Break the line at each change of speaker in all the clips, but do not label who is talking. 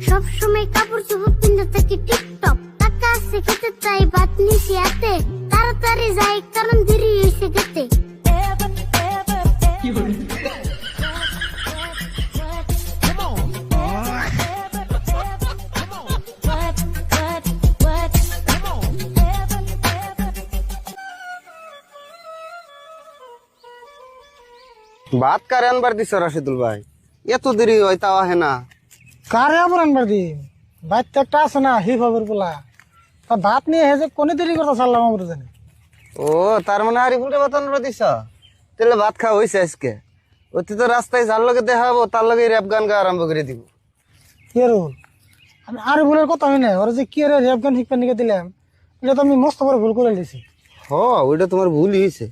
সব সময় কাপড় চোপড় পিন্ধে থাকি টিপটপ, টাকা আছে খেতে চাই ভাত নিছি হাতে, তাড়াতাড়ি যাই কারণ দেরি হয়েছে খেতে।
ভাত কারে আনবার দিছ রাশিদুল ভাই? এত দেরি হয় তাও আহে না।
কারে আবার আনবার দি? বাইতে একটা আছে না হিপ হবের পোলা, তা ভাত নিয়ে হেজে কোনে দেরি কথা চাললাম আমরা জানি।
ও তার মানে আরিফুলটা ভাত আনবার দিছ? তাহলে ভাত খাওয়া হয়েছে আজকে। অতি তো রাস্তায় যার লগে দেখা হবো তার লগে র্যাপ গান গা আরম্ভ করে দিব।
কে রুল? আমি আর ভুলের কথা হয় না, ওরা যে কি রে রেপ গান শিখতে নিকে দিলাম, এটা তো আমি মস্ত বড় ভুল করে দিছি।
হ ওইটা তোমার ভুলই হয়েছে।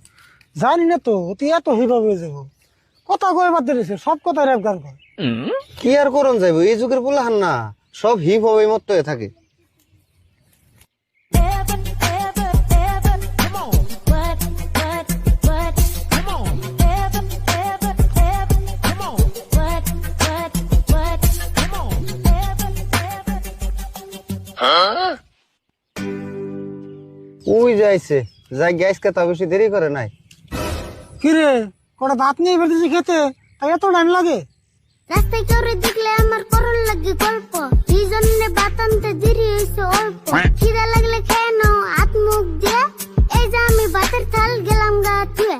জানি না তো তুই এত হিপ হয়ে যাবো, কথা কয়ে বাদ দিয়েছে, সব কথা রেপ গান কয়।
কি আর করন যাইব, এই যুগের পোলাহান না সব হিপ হবে মত হয়ে থাকে। ওই যাইছে যাই গ্যাস কে তা বেশি দেরি করে নাই।
কি রে কটা ভাত নিয়ে ফেলতেছি খেতে, তাই এত টাইম লাগে?
রাস্তায় কেউ দেখলে আমার করল লাগে গল্প, এই জন্য ভাত আনতে দেরি হয়েছে অল্প। খিদা লাগলে খেয়ে নাও হাত মুখ দিয়ে, এই যে আমি ভাতের থাল গেলাম গা ধুয়ে।